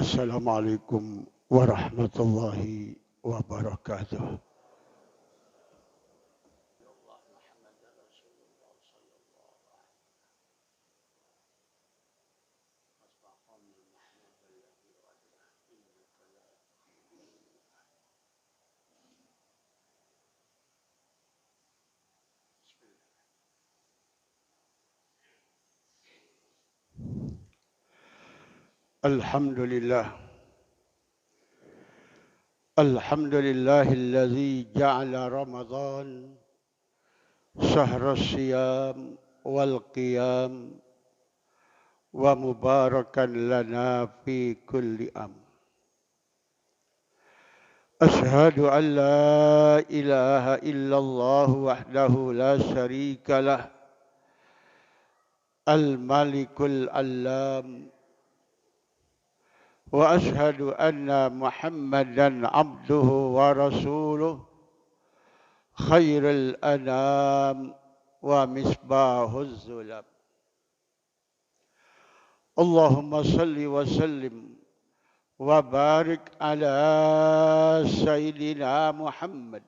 Assalamualaikum warahmatullahi wabarakatuh. Alhamdulillah. Alhamdulillahilladzi ja'ala Ramadan syahrus siyam wal qiyam wa mubarakan lana fi kulli am. Ashhadu an la ilaha illallah wahdahu la syarika lah al-malikul allam wa ashhadu anna Muhammadan abduhu wa rasuluh khairul anam wa misbahuz zulab. Allahumma salli wa sallim wa barik ala sayyidina Muhammad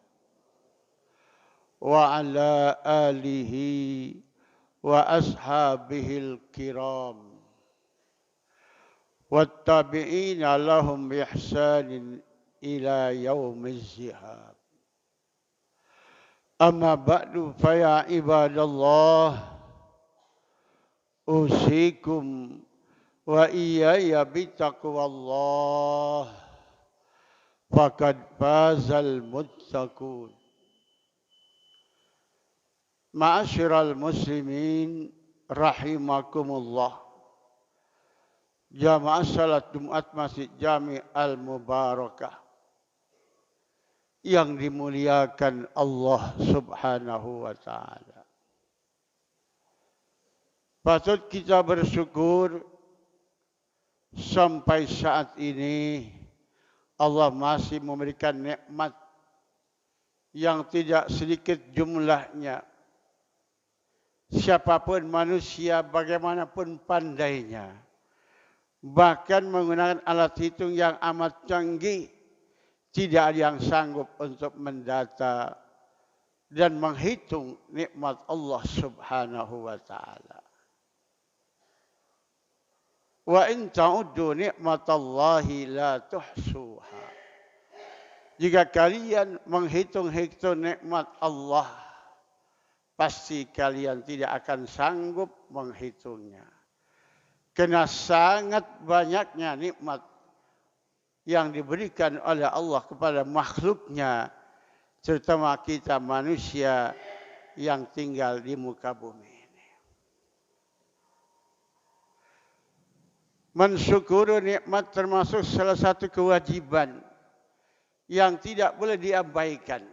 wa ala alihi wa ashabihil kiram wattabi'ina lahum bi ihsanin ila yaumiz zihab. Amma ba'du fa ya ibadallah usikum wa iyaya bitaqwallah faqad fazal muttaqun. Ma'asyiral muslimin rahimakumullah. Jamaah salat Jumat Masjid Jami Al-Mubarakah yang dimuliakan Allah Subhanahu wa taala. Patut kita bersyukur sampai saat ini Allah masih memberikan nikmat yang tidak sedikit jumlahnya. Siapapun manusia bagaimanapun pandainya, bahkan menggunakan alat hitung yang amat canggih, tidak ada yang sanggup untuk mendata dan menghitung nikmat Allah Subhanahu wa taala. Wa in ta'uddu nikmatallahi la tuhsuha. Jika kalian menghitung-hitung nikmat Allah, pasti kalian tidak akan sanggup menghitungnya. Karena sangat banyaknya nikmat yang diberikan oleh Allah kepada makhluknya, terutama kita manusia yang tinggal di muka bumi ini. Mensyukuri nikmat termasuk salah satu kewajiban yang tidak boleh diabaikan.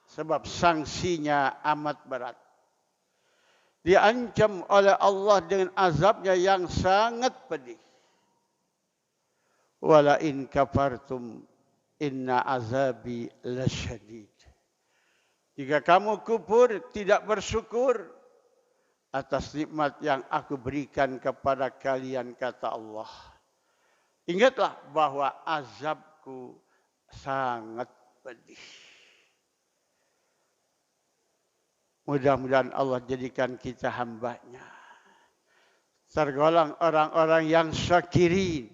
Sebab sanksinya amat berat. Diancam oleh Allah dengan azabnya yang sangat pedih. Wala in kafartum inna azabi lasyadid. Jika kamu kufur, tidak bersyukur atas nikmat yang aku berikan kepada kalian, kata Allah. Ingatlah bahwa azabku sangat pedih. Mudah-mudahan Allah jadikan kita hamba-Nya. Tergolong orang-orang yang syakirin.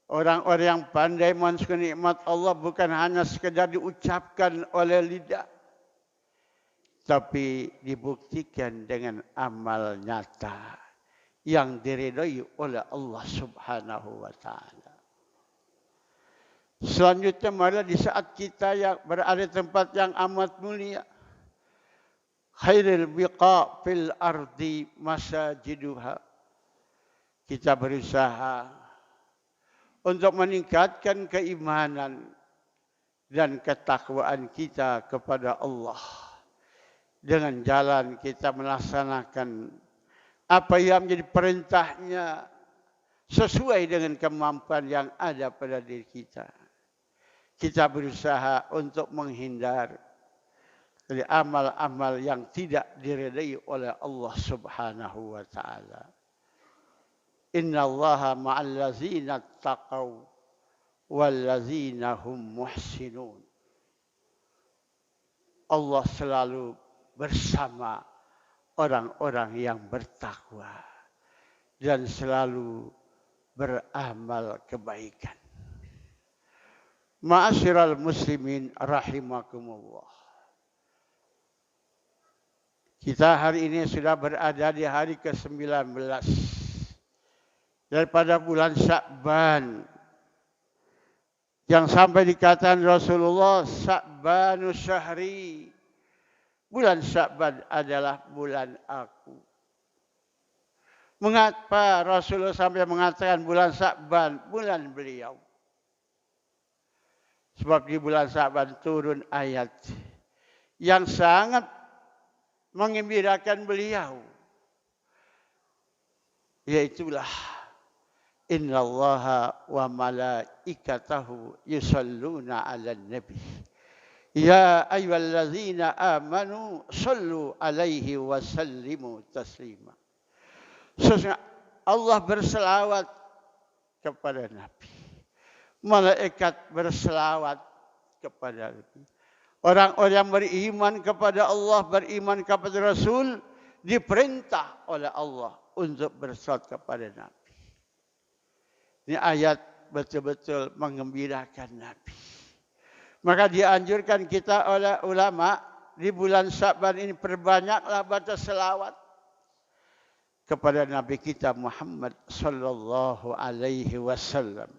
Orang-orang yang pandai mensyukuri nikmat Allah bukan hanya sekedar diucapkan oleh lidah, tapi dibuktikan dengan amal nyata yang diridhai oleh Allah Subhanahu wa taala. Selanjutnya marilah di saat kita yang berada di tempat yang amat mulia, khairil biqa fil ardi masajiduha, kita berusaha untuk meningkatkan keimanan dan ketakwaan kita kepada Allah dengan jalan kita melaksanakan apa yang menjadi perintahnya sesuai dengan kemampuan yang ada pada diri kita. Kita berusaha untuk menghindar dari amal-amal yang tidak diridai oleh Allah Subhanahu wa taala. Innallaha ma'al ladzina taqaw wal ladzina hum muhsinun. Allah selalu bersama orang-orang yang bertakwa dan selalu beramal kebaikan. Ma'asyiral muslimin rahimakumullah. Kita hari ini sudah berada di hari ke-19 daripada bulan Sya'ban. Yang sampai dikatakan Rasulullah, Sya'banu syahri. Bulan Sya'ban adalah bulan aku. Mengapa Rasulullah sampai mengatakan bulan Sya'ban, bulan beliau? Sebab di bulan Sya'ban turun ayat yang sangat menggembirakan beliau. Yaitulah innallaha wa malaikatahu yusalluna 'alan nabi. Ya ayyuhallazina amanu sallu 'alaihi wa sallimu taslima. Sesungguhnya Allah berselawat kepada Nabi. Malaikat berselawat kepada Nabi. Orang-orang yang beriman kepada Allah, beriman kepada Rasul, diperintah oleh Allah untuk berselawat kepada Nabi. Ini ayat betul-betul menggembirakan Nabi. Maka dianjurkan kita oleh ulama di bulan Sya'ban ini perbanyaklah baca selawat kepada Nabi kita Muhammad sallallahu alaihi wasallam.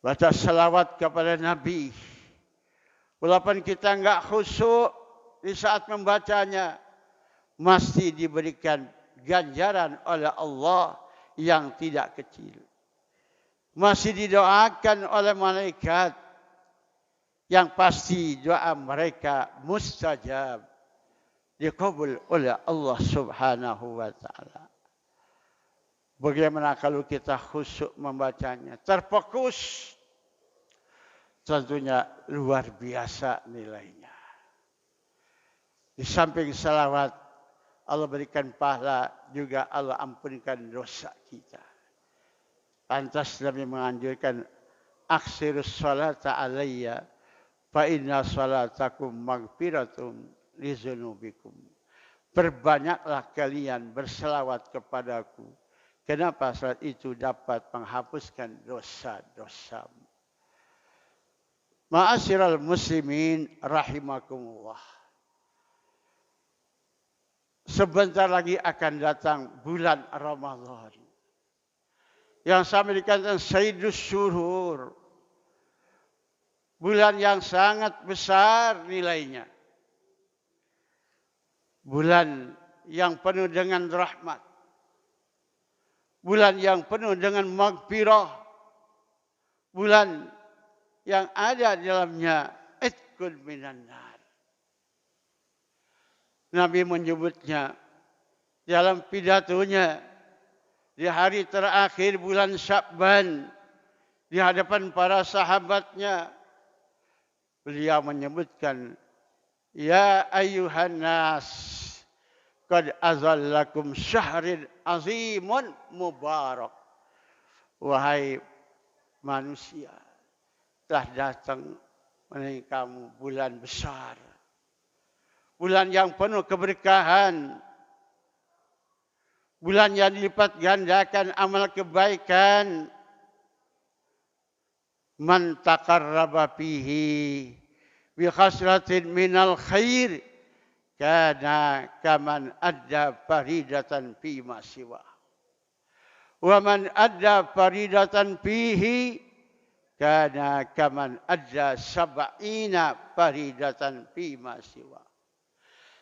Baca selawat kepada Nabi. Walaupun kita enggak khusyuk di saat membacanya, mesti diberikan ganjaran oleh Allah yang tidak kecil. Masih didoakan oleh malaikat yang pasti doa mereka mustajab, dikabul oleh Allah Subhanahu wa taala. Bagaimana kalau kita khusyuk membacanya, terfokus, tentunya luar biasa nilainya. Di samping salawat, Allah berikan pahala, juga Allah ampunkan dosa kita. Lantas Nabi menganjurkan, aksirus salata alayya, fa inna salatakum magfiratum li dzunubikum. Perbanyaklah kalian berselawat kepadaku. Kenapa salat itu dapat menghapuskan dosa-dosamu. Ma'asyiral muslimin rahimakumullah. Sebentar lagi akan datang bulan Ramadan. Yang sampai dikatakan Sayyidus Syuhur. Bulan yang sangat besar nilainya. Bulan yang penuh dengan rahmat. Bulan yang penuh dengan maghfirah. Bulan yang ada di dalamnya itqun minan nar. Nabi menyebutnya dalam pidatonya di hari terakhir bulan Sya'ban di hadapan para sahabatnya. Beliau menyebutkan, ya ayyuhan nas, qad azallakum syahrin azimun mubarak. Wahai manusia, telah datang menemui kamu bulan besar. Bulan yang penuh keberkahan. Bulan yang dilipat gandakan amal kebaikan. Man taqarraba fihi bi khaslatin minal khair kana kaman adda faridatan fi ma siwa. Wa man adda faridatan fihi kana kaman adda sab'ina faridatan fi ma siwa.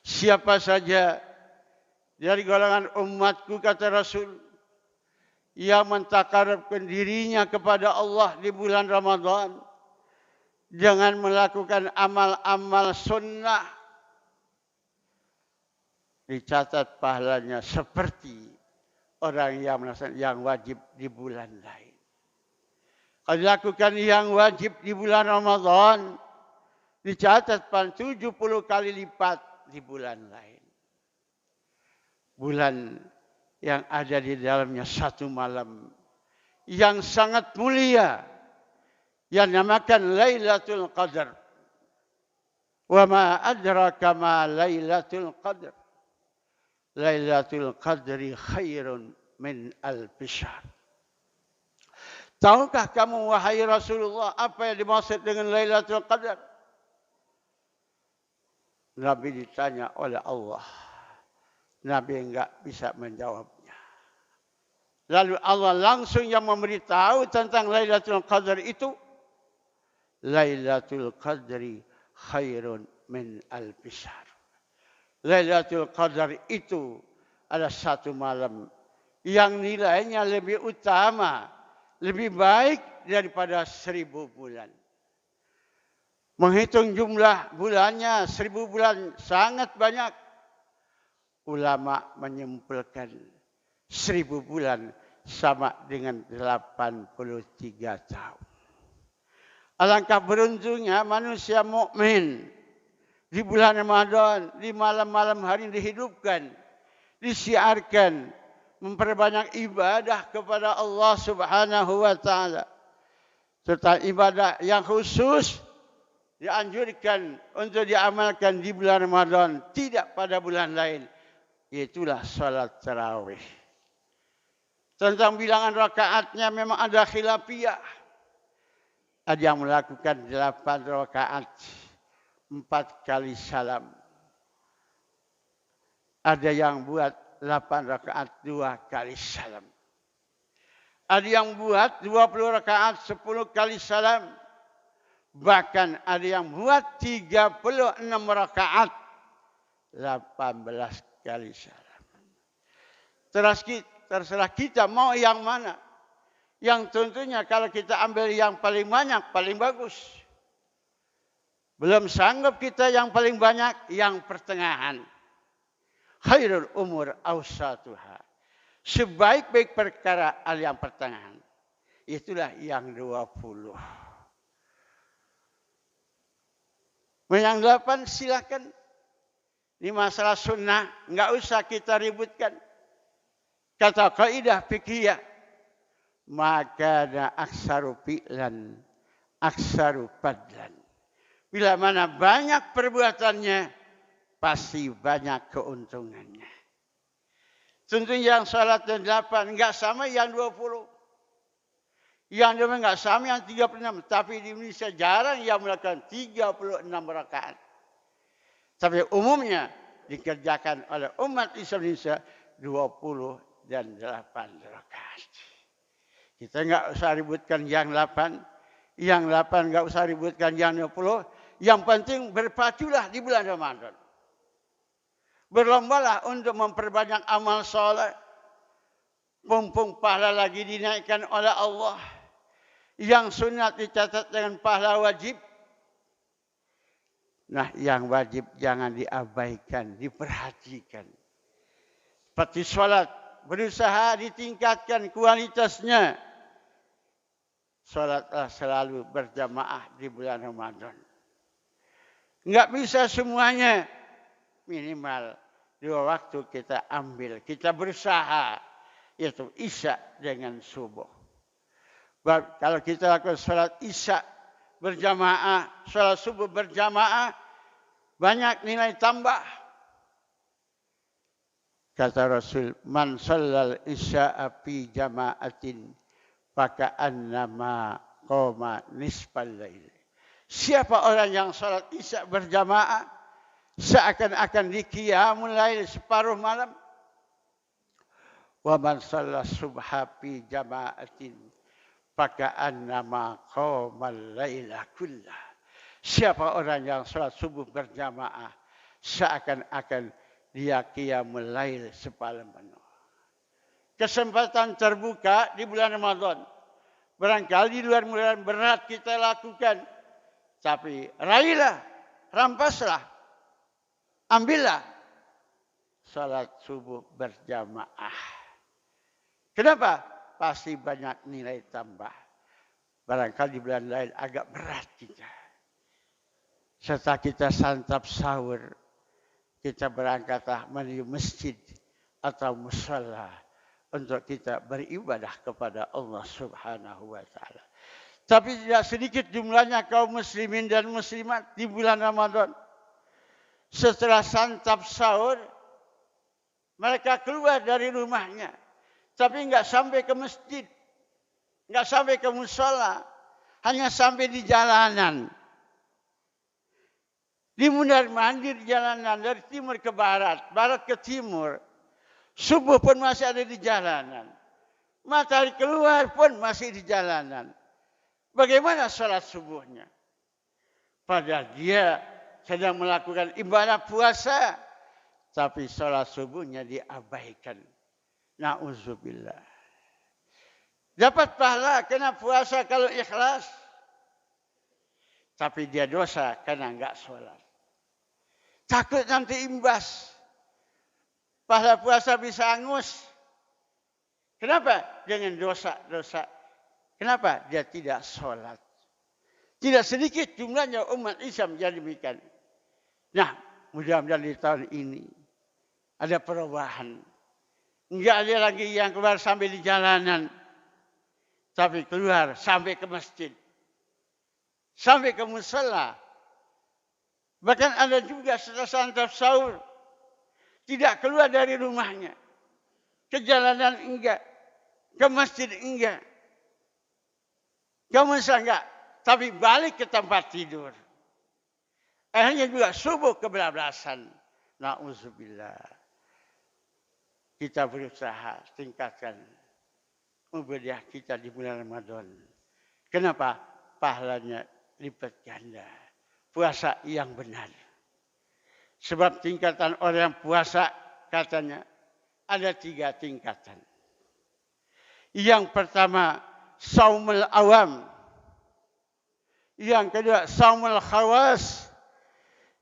Siapa saja dari golongan umatku, kata Rasul, yang mentakarabkan dirinya kepada Allah di bulan Ramadan dengan melakukan amal-amal sunnah, dicatat pahalanya seperti orang yang melaksanakan yang wajib di bulan lain. Kalau dilakukan yang wajib di bulan Ramadan, dicatat 70 kali lipat di bulan lain. Bulan yang ada di dalamnya satu malam yang sangat mulia yang dinamakan Lailatul Qadar. Wa ma adraka ma Lailatul Qadar. Lailatul Qadri khairun min alfi syahr. Tahukah kamu wahai Rasulullah apa yang dimaksud dengan Lailatul Qadar? Nabi ditanya oleh Allah. Nabi enggak bisa menjawabnya. Lalu Allah langsung yang memberitahu tentang Lailatul Qadar itu. Lailatul Qadri khairun min alfi syahr. Lailatul Qadar itu adalah satu malam yang nilainya lebih utama, lebih baik daripada 1000 bulan. Menghitung jumlah bulannya, 1000 bulan sangat banyak. Ulama menyimpulkan 1000 bulan sama dengan 83 tahun. Alangkah beruntungnya manusia mukmin di bulan Ramadan, di malam-malam hari dihidupkan, disiarkan, memperbanyak ibadah kepada Allah Subhanahu wa taala. Serta ibadah yang khusus dianjurkan untuk diamalkan di bulan Ramadan, tidak pada bulan lain. Itulah salat tarawih. Tentang bilangan rakaatnya memang ada khilafiyah. Ada yang melakukan 8 rakaat. 4 kali salam. Ada yang buat 8 rakaat 2 kali salam. Ada yang buat 20 rakaat 10 kali salam. Bahkan ada yang buat 36 rakaat 18 kali salam. Terserah kita mau yang mana. Yang tentunya kalau kita ambil yang paling banyak, paling bagus. Belum sanggup kita yang paling banyak, yang pertengahan. Khairul umur awsatuha. Sebaik-baik perkara yang pertengahan. Itulah yang 20. Yang 8 silakan. Ini masalah sunnah. Enggak usah kita ributkan. Kata kaidah fikih. Maka ada aksaru fi'lan. Aksaru padlan. Bila mana banyak perbuatannya, pasti banyak keuntungannya. Tentunya yang salat yang 8 enggak sama yang 20. Yang 20 enggak sama yang 36. Tapi di Indonesia jarang yang melakukan 36 rakaat. Tapi umumnya dikerjakan oleh umat Islam Indonesia 20 dan 8 rakaat. Kita enggak usah ributkan yang 8. Yang 8 enggak usah ributkan yang 20. Yang penting berpaculah di bulan Ramadan. Berlombalah untuk memperbanyak amal soleh. Mumpung pahala lagi dinaikkan oleh Allah. Yang sunat dicatat dengan pahala wajib. Nah, yang wajib jangan diabaikan, diperhatikan. Seperti sholat, berusaha ditingkatkan kualitasnya. Sholatlah selalu berjamaah di bulan Ramadan. Enggak bisa semuanya. Minimal 2 waktu kita ambil. Kita berusaha. Yaitu isya dengan subuh. Kalau kita lakukan sholat isya berjamaah, sholat subuh berjamaah, banyak nilai tambah. Kata Rasul, man shallal isya'a fi jama'atin faka'annama qoma nisfal lail. Siapa orang yang salat isya berjamaah seakan-akan di qiyamul lail separuh malam. Wa man shalla subha fi jama'atin faka'annama qoma laila kullah. Siapa orang yang salat subuh berjamaah seakan-akan dia qiyamul lail separuh penuh. Kesempatan terbuka di bulan Ramadan. Barangkali di luar bulan berat kita lakukan. Tapi raihlah, rampaslah, ambillah salat subuh berjamaah. Kenapa? Pasti banyak nilai tambah. Barangkali di bulan lain agak berat kita. Setelah kita santap sahur, kita berangkatlah menuju masjid atau musholla untuk kita beribadah kepada Allah Subhanahu wa taala. Tapi tidak sedikit jumlahnya kaum muslimin dan muslimat di bulan Ramadan. Setelah santap sahur, mereka keluar dari rumahnya. Tapi enggak sampai ke masjid. Enggak sampai ke musola. Hanya sampai di jalanan. Di mundar-mandir jalanan dari timur ke barat, barat ke timur. Subuh pun masih ada di jalanan. Matahari keluar pun masih di jalanan. Bagaimana sholat subuhnya? Padahal dia sedang melakukan ibadah puasa. Tapi sholat subuhnya diabaikan. Na'udzubillah. Dapat pahala kena puasa kalau ikhlas. Tapi dia dosa karena enggak sholat. Takut nanti imbas. Pahala puasa bisa angus. Kenapa? Dengan dosa-dosa. Kenapa? Dia tidak sholat. Tidak sedikit jumlahnya umat Islam jadi demikian. Nah, mudah-mudahan di tahun ini ada perubahan. Enggak ada lagi yang keluar sampai di jalanan. Tapi keluar sampai ke masjid. Sampai ke musala. Bahkan ada juga setelah santap sahur. Tidak keluar dari rumahnya. Ke jalanan enggak. Ke masjid enggak. Ke musala enggak. Tapi balik ke tempat tidur. Akhirnya juga subuh kebablasan. Na'udzubillah. Kita berusaha tingkatkan ibadah kita di bulan Ramadan. Kenapa? Pahalanya lipat ganda. Puasa yang benar. Sebab tingkatan orang yang puasa katanya ada 3 tingkatan. Yang pertama, saumul awam. Yang kedua, saumul khawas.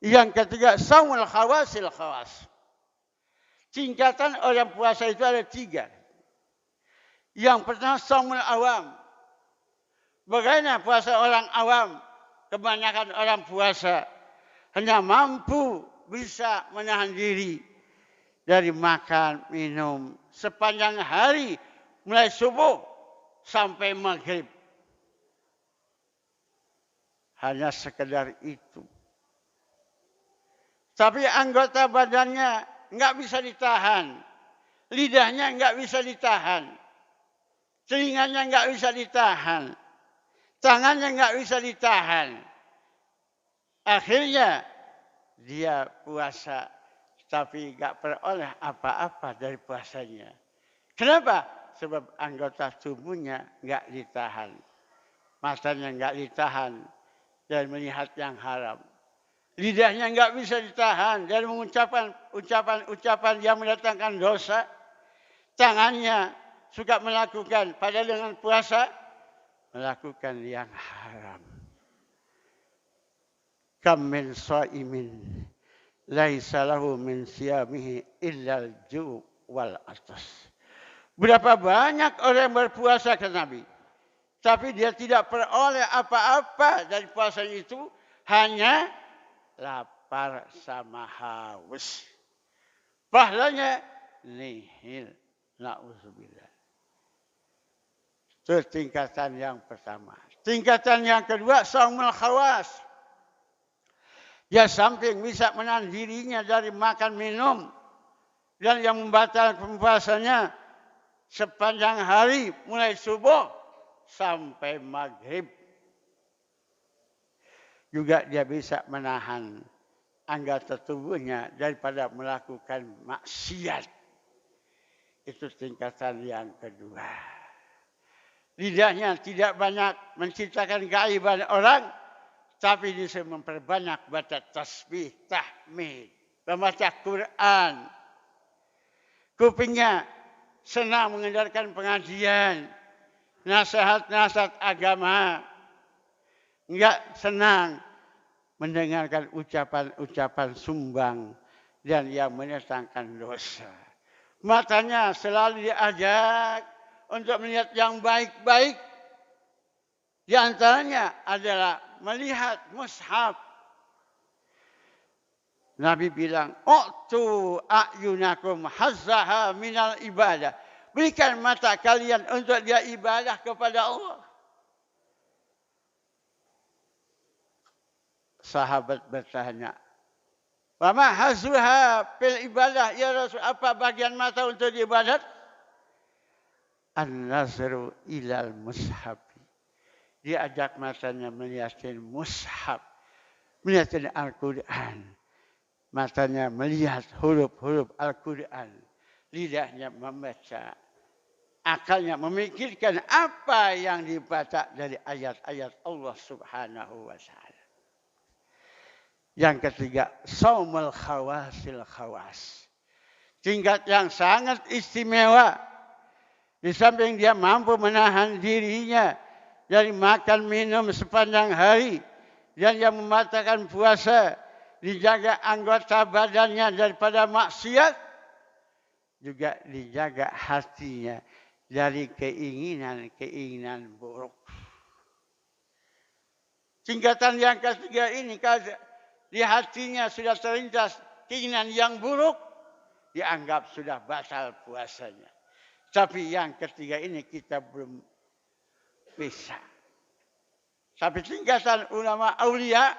Yang ketiga, saumul khawasil khawas. Tingkatan orang puasa itu ada 3. Yang pertama, saumul awam. Bagaimana puasa orang awam? Kebanyakan orang puasa hanya mampu bisa menahan diri dari makan, minum sepanjang hari mulai subuh sampai maghrib. Hanya sekedar itu. Tapi anggota badannya enggak bisa ditahan. Lidahnya enggak bisa ditahan. Telinganya enggak bisa ditahan. Tangannya enggak bisa ditahan. Akhirnya dia puasa tapi enggak peroleh apa-apa dari puasanya. Kenapa? Sebab anggota tubuhnya enggak ditahan. Matanya enggak ditahan dari melihat yang haram. Lidahnya enggak bisa ditahan dari mengucapkan ucapan-ucapan yang mendatangkan dosa. Tangannya suka melakukan padahal dengan puasa melakukan yang haram. Kam min shaimin laisa lahu min siyamihi illa al-ju' wal atas. Berapa banyak orang yang berpuasa ke Nabi, tapi dia tidak peroleh apa-apa dari puasa itu, hanya lapar sama haus. Pahalanya nihil. Na'udzubillah. Itu tingkatan yang pertama. Tingkatan yang kedua, saumul khawas. Dia samping bisa menahan dirinya dari makan minum. Dan yang membatalkan puasanya sepanjang hari mulai subuh sampai maghrib. Juga dia bisa menahan anggota tubuhnya daripada melakukan maksiat. Itu tingkatan yang kedua. Lidahnya tidak banyak menciptakan keaiban orang, tapi bisa memperbanyak baca tasbih, tahmid, membaca Quran. Kupingnya senang mendengarkan pengajian, nasihat-nasihat agama. Enggak senang mendengarkan ucapan-ucapan sumbang dan yang mendatangkan dosa. Matanya selalu diajak untuk melihat yang baik-baik. Di antaranya adalah melihat mushaf. Nabi bilang, "U'tu a'yunakum hazzaha minal ibadah." Berikan mata kalian untuk dia ibadah kepada Allah. Sahabat bertanya, wa ma hazuha fil ibadah ya Rasul, apa bagian mata untuk ibadat? An-nazru ilal mushaf. Dia ajak matanya melihatin mushaf, melihatin Al-Quran. Matanya melihat huruf-huruf Al-Quran. Lidahnya membaca. Akalnya memikirkan apa yang dibaca dari ayat-ayat Allah Subhanahu wa Ta'ala. Yang ketiga, saumul khawasil khawas. Tingkat yang sangat istimewa. Di samping dia mampu menahan dirinya dari makan minum sepanjang hari. Dan yang membatalkan puasa. Dijaga anggota badannya daripada maksiat. Juga dijaga hatinya dari keinginan-keinginan buruk. Tingkatan yang ketiga ini, di hatinya sudah terlintas keinginan yang buruk, dianggap sudah batal puasanya. Tapi yang ketiga ini kita belum bisa. Tapi tingkatan ulama aulia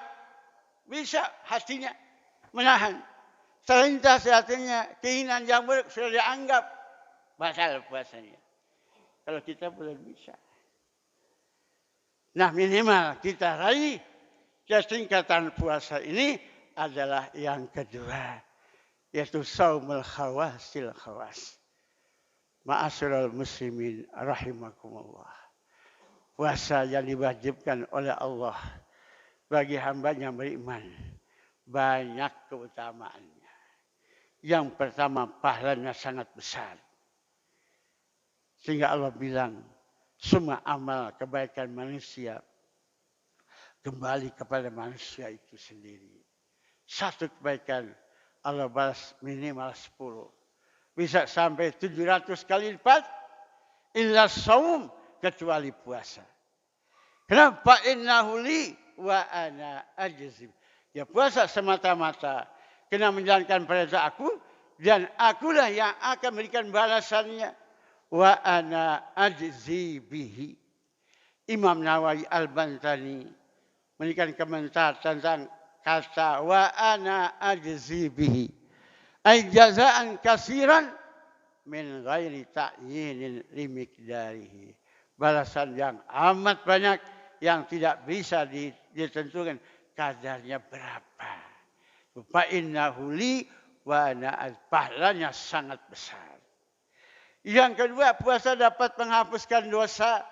bisa hatinya menahan. Terlintas hatinya keinginan yang buruk sudah dianggap batal puasanya. Kalau kita belum bisa. Nah minimal kita raih tingkatan puasa ini adalah yang kedua. Yaitu saumul khawasil khawas. Ma'asyiral muslimin rahimakumullah. Puasa yang diwajibkan oleh Allah bagi hambanya beriman. Banyak keutamaannya. Yang pertama pahalanya sangat besar. Sehingga Allah bilang semua amal kebaikan manusia kembali kepada manusia itu sendiri. Satu kebaikan Allah balas minimal 10. Bisa sampai 700 kali lipat. Illa saum, kecuali puasa. Kenapa? Innahu li wa ana ajzim. Ya puasa semata-mata kena menjalankan perintah aku. Dan akulah yang akan memberikan balasannya. Wa ana ajzi bihi. Imam Nawawi Al-Bantani memberikan komentar tentang kata wa ana ajzi bihi. Ay jazaan kasiran min ghairi ta'yinin limikdarihi. Balasan yang amat banyak yang tidak bisa ditentukan kadarnya berapa. Fa innahu li wa ana, pahalanya sangat besar. Yang kedua, puasa dapat menghapuskan dosa.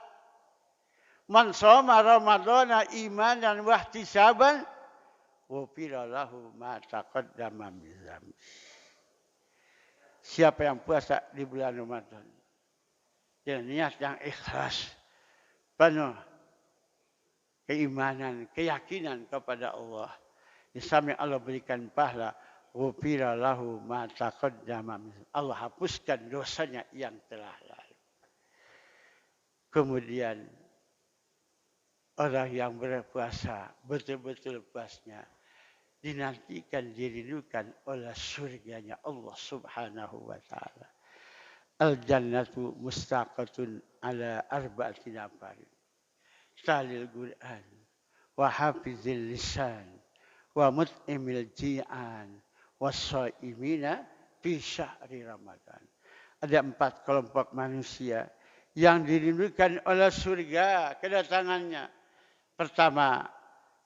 Man shoma ramadhana imanan wa ihtisaban ghufira lahu ma taqaddama min dzambi. Siapa yang puasa di bulan Ramadan dengan niat yang ikhlas, penuh keimanan, keyakinan kepada Allah, di samping Allah berikan pahala, ghufira lahu ma taqaddama min dzambi. Allah hapuskan dosanya yang telah lalu. Kemudian orang yang berpuasa betul-betul puasnya dinantikan, dirindukan oleh surganya Allah Subhanahu wa Ta'ala. Al-jannatu mustaqatun ala arba'ati nafar. Talil Quran wa hafizil lisan wa mut'imil ji'an wa shaimina fi syahri Ramadan. Ada 4 kelompok manusia yang dirindukan oleh surga kedatangannya. Pertama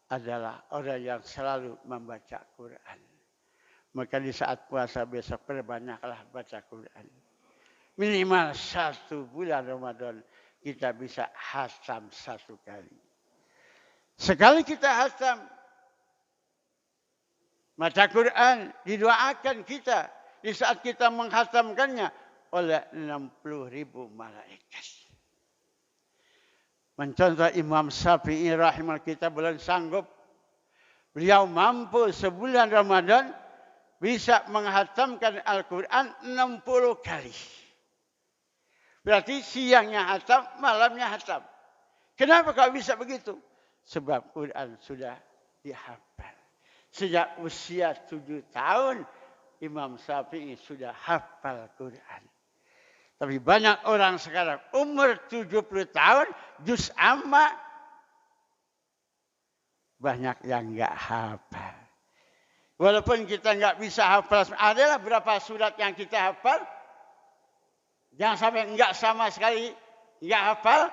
adalah orang yang selalu membaca Quran. Maka di saat puasa besok perbanyaklah baca Quran. Minimal 1 bulan Ramadan kita bisa khatam 1 kali. Sekali kita khatam baca Quran, didoakan kita di saat kita menghatamkannya oleh 60.000 malaikat. Mencontoh Imam Syafi'i rahimahullah, kita belum sanggup. Beliau mampu sebulan Ramadan bisa menghatamkan Al-Quran 60 kali. Berarti siangnya hatam, malamnya hatam. Kenapa kau bisa begitu? Sebab Quran sudah dihafal. Sejak usia 7 tahun Imam Syafi'i sudah hafal Quran. Tapi banyak orang sekarang umur 70 tahun, juz amma, banyak yang enggak hafal. Walaupun kita enggak bisa hafal, adalah berapa surat yang kita hafal. Jangan sampai enggak sama sekali, enggak hafal.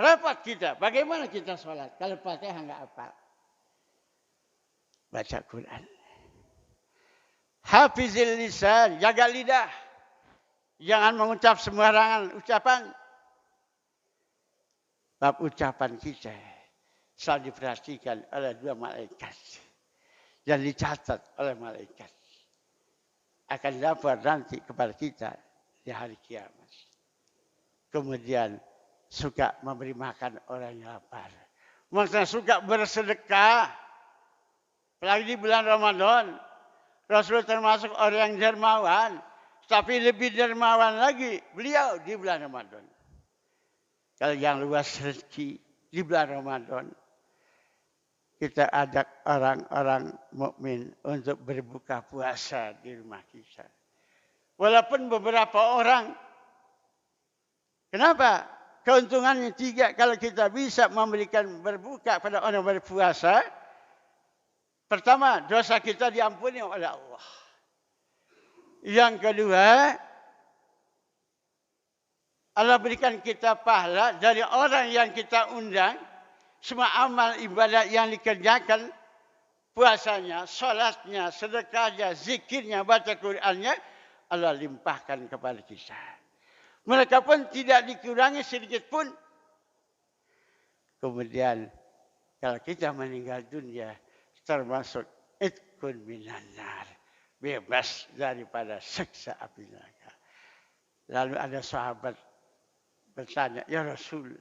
Repot kita. Bagaimana kita sholat kalau Fatihah enggak hafal? Baca Quran. Hafizil lisan, jaga lidah. Jangan mengucap sembarangan ucapan. Bab ucapan kita selalu diperhatikan oleh dua malaikat dan dicatat oleh malaikat. Akan dapat nanti kepada kita di hari kiamat. Kemudian suka memberi makan orang yang lapar. Maksudnya suka bersedekah. Apalagi di bulan Ramadan. Rasul termasuk orang yang dermawan. Tapi lebih dermawan lagi beliau di bulan Ramadan. Kalau yang luas rezeki di bulan Ramadan. Kita ajak orang-orang mukmin untuk berbuka puasa di rumah kita. Walaupun beberapa orang. Kenapa? Keuntungannya 3. Kalau kita bisa memberikan berbuka pada orang berpuasa. Pertama, dosa kita diampuni oleh Allah. Yang kedua, Allah berikan kita pahala dari orang yang kita undang. Semua amal ibadat yang dikerjakan, puasanya, solatnya, sedekahnya, zikirnya, baca Qurannya, Allah limpahkan kepada kita. Mereka pun tidak dikurangi sedikit pun. Kemudian, kalau kita meninggal dunia, termasuk itkun minan nar. Bebas daripada siksa api neraka. Lalu ada sahabat bertanya, ya Rasul,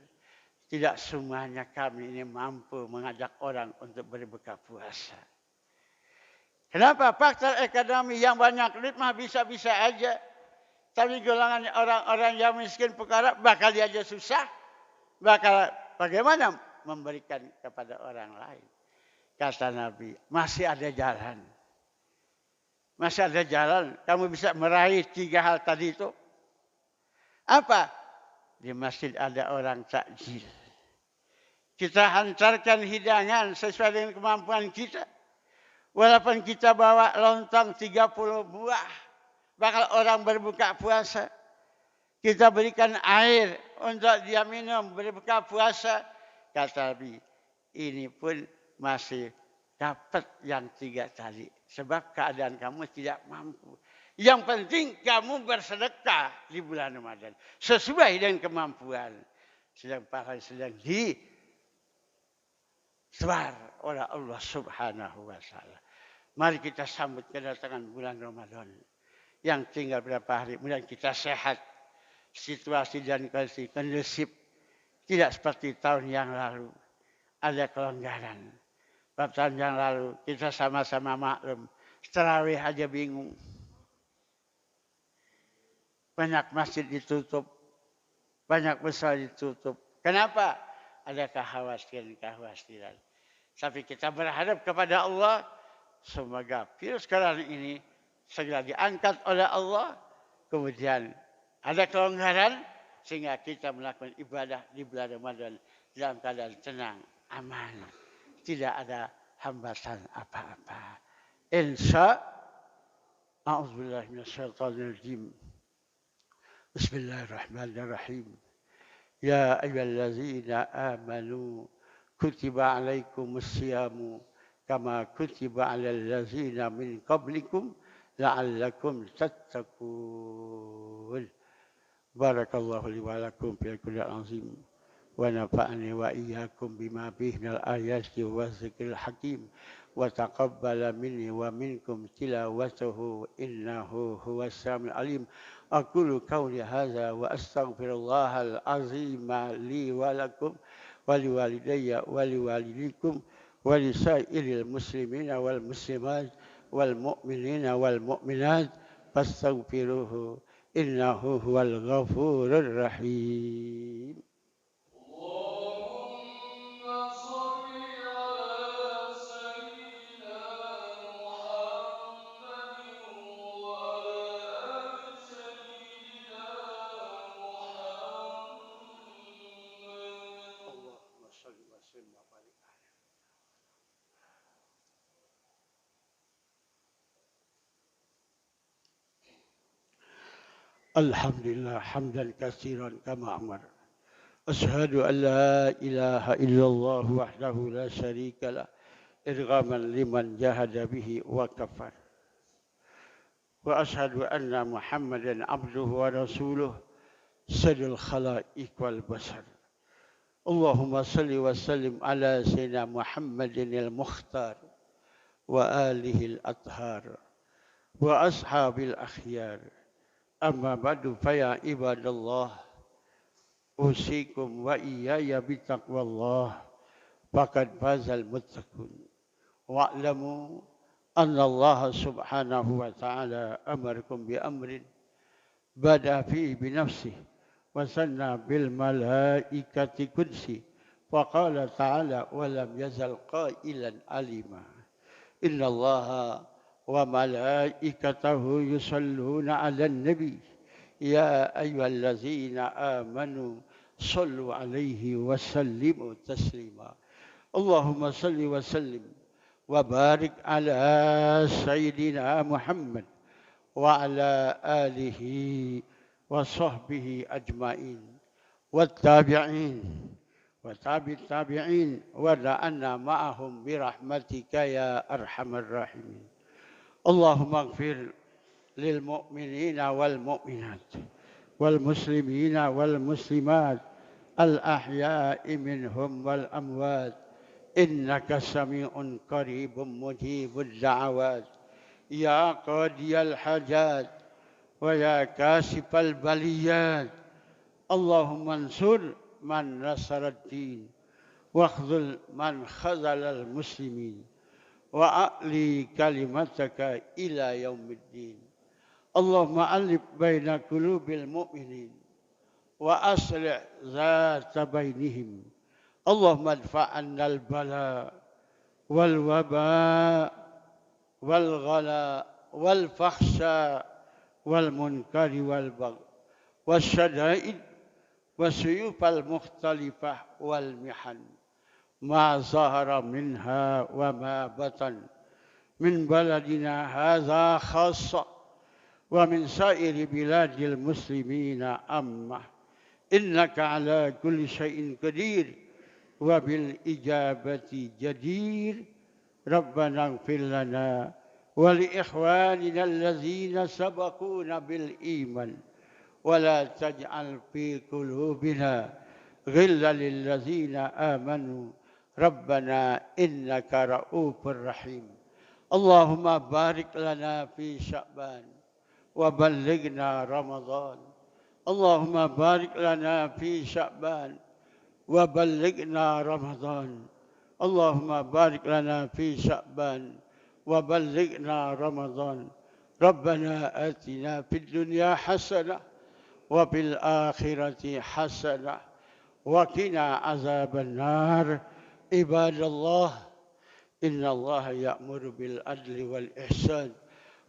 tidak semuanya kami ini mampu mengajak orang untuk berbuka puasa. Kenapa? Faktor ekonomi yang banyak duit mah bisa-bisa aja. Tapi golongan orang-orang yang miskin fukara bakal dia aja susah. Bakal bagaimana memberikan kepada orang lain. Kata Nabi, masih ada jalan. Masih ada jalan. Kamu bisa meraih 3 hal tadi itu. Apa? Di masjid ada orang takjil. Kita hantarkan hidangan sesuai dengan kemampuan kita. Walaupun kita bawa lontong 30 buah. Bakal orang berbuka puasa. Kita berikan air untuk dia minum berbuka puasa. Kata Nabi, ini pun masih dapat yang 3 tadi. Sebab keadaan kamu tidak mampu. Yang penting kamu bersedekah di bulan Ramadan. Sesuai dengan kemampuan. Sedang pahala sedang disewar oleh Allah Subhanahu wa Ta'ala. Mari kita sambut kedatangan bulan Ramadan. Yang tinggal berapa hari. Kemudian kita sehat. Situasi dan kondisi kondusif. Tidak seperti tahun yang lalu. Ada kelonggaran. Tahun yang lalu kita sama-sama maklum. Tarawih aja bingung. Banyak masjid ditutup. Banyak besar ditutup. Kenapa? Ada kekhawatiran. Tapi kita berharap kepada Allah. Semoga virus corona ini segera diangkat oleh Allah. Kemudian ada kelonggaran. Sehingga kita melakukan ibadah di bulan Ramadan. Dalam keadaan tenang, aman. Tidak ada hambatan apa-apa. Insya A'udzubillahiminasyaitonirrajim. Bismillahirrahmanirrahim. Ya ayyuhallazina amanu kutiba alaikumusyamu kama kutiba alal ladzina min qablikum la'allakum tattaqun. Barakallahu li wa lakum fil Qur'anil azim wa nafa'ani wa iyyakum bima fihi minal ayati wa dzikril hakim wa taqabbala minni wa minkum tilawatahu innahu huwas samiul alim. Aqulu qawli hadza wa astaghfirullahal azim li wa lakum wa liwalidayya wa liwalidikum wa lisairil muslimina wal muslimat wal mu'minina wal mu'minat fastaghfiruhu innahu huwal ghafurur rahim. Alhamdulillah hamdan katsiran kama amar. Asyhadu an la ilaha illallah wahdahu la syarikalah irghaman liman jahada bihi wa kafar. Wa asyhadu anna Muhammadan abduhu wa rasuluh sayyidul khalaiq wal bashar. Allahumma salli wa sallim ala sayyidina Muhammadin al-mukhtar wa alihi al-athhar wa ashabil akhyar. Amma ba'du fa ya ibadallah usikum wa iyaya bitaqwallah faqad fazal muttaqun. Wa'lamu anna Allah subhanahu wa ta'ala amarakum bi amrin bada fihi bi nafsihi wa sanna bil malaikati qudsi wa qala ta'ala wa lam yazal qailan alima inna Allah wa malaikatahu yusalluna 'alan nabi ya ayyuhallazina amanu sallu 'alaihi wa sallimu taslima. Allahumma salli wa sallim wa barik ala sayyidina Muhammad wa ala alihi wa sahbihi ajma'in wa tabi'in wa tabi'it tabi'in wa la'anna ma'ahum birahmatika ya arhamar rahimin. Allahumma ighfir lil mu'minina wal mu'minat wal muslimina wal muslimat al ahya'i minhum wal amwat innaka sami'un qaribun mujibud da'awat ya qadiyal hajat wa ya kasifal baliyat. Allahumma ansur man nasaraddin wa khzul man khazalal muslimin wa a'li kalimataka ila yaumiddin. Allahumma alif baina qulubil mu'minin wa aslih zata bainihim. Allahumma adfa'anna al-bala wal waba wal ghala wal fakhsha wal munkari wal bagh wasyada'id wasyuyufal mukhtalifah wal mihan ma zahara minha wa ma batan min baladina hadza khassa wa min sa'iri biladil muslimina amma innaka ala kulli syai'in qadir wa bil ijabati jadir. Rabbana ighfir lana wa li ikhwanina allazina sabaquna bil iman wa la taj'al fi qulubina ghillan lil ladzina amanu rabbana innaka ra'ufur rahim. Allahumma barik lana fi sya'ban wa ballighna ramadan. Allahumma barik lana fi sya'ban wa ballighna ramadan. Allahumma barik lana fi sya'ban wa ballighna ramadan. Rabbana atina fid dunya hasanah wa fil akhirati hasanah wa qina azaban nar. Ibadallah, inna Allah ya'muru bil adli wal ihsan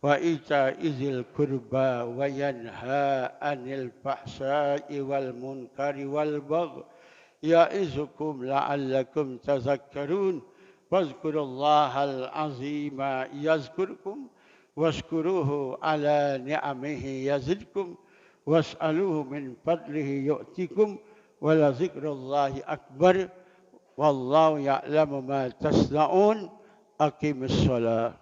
wa ita'i dzil qurba wa yanha 'anil fahsya'i wal munkari wal baghi ya'izukum la'allakum tazakkarun. Wazkurullahal azima yazkurkum washkuruhu ala ni'amihi yazidkum was'aluhu min fadlihi yu'tikum wa la zikrullahi akbar wallahu ya'lamu ma tasna'un. Aqimis shalah.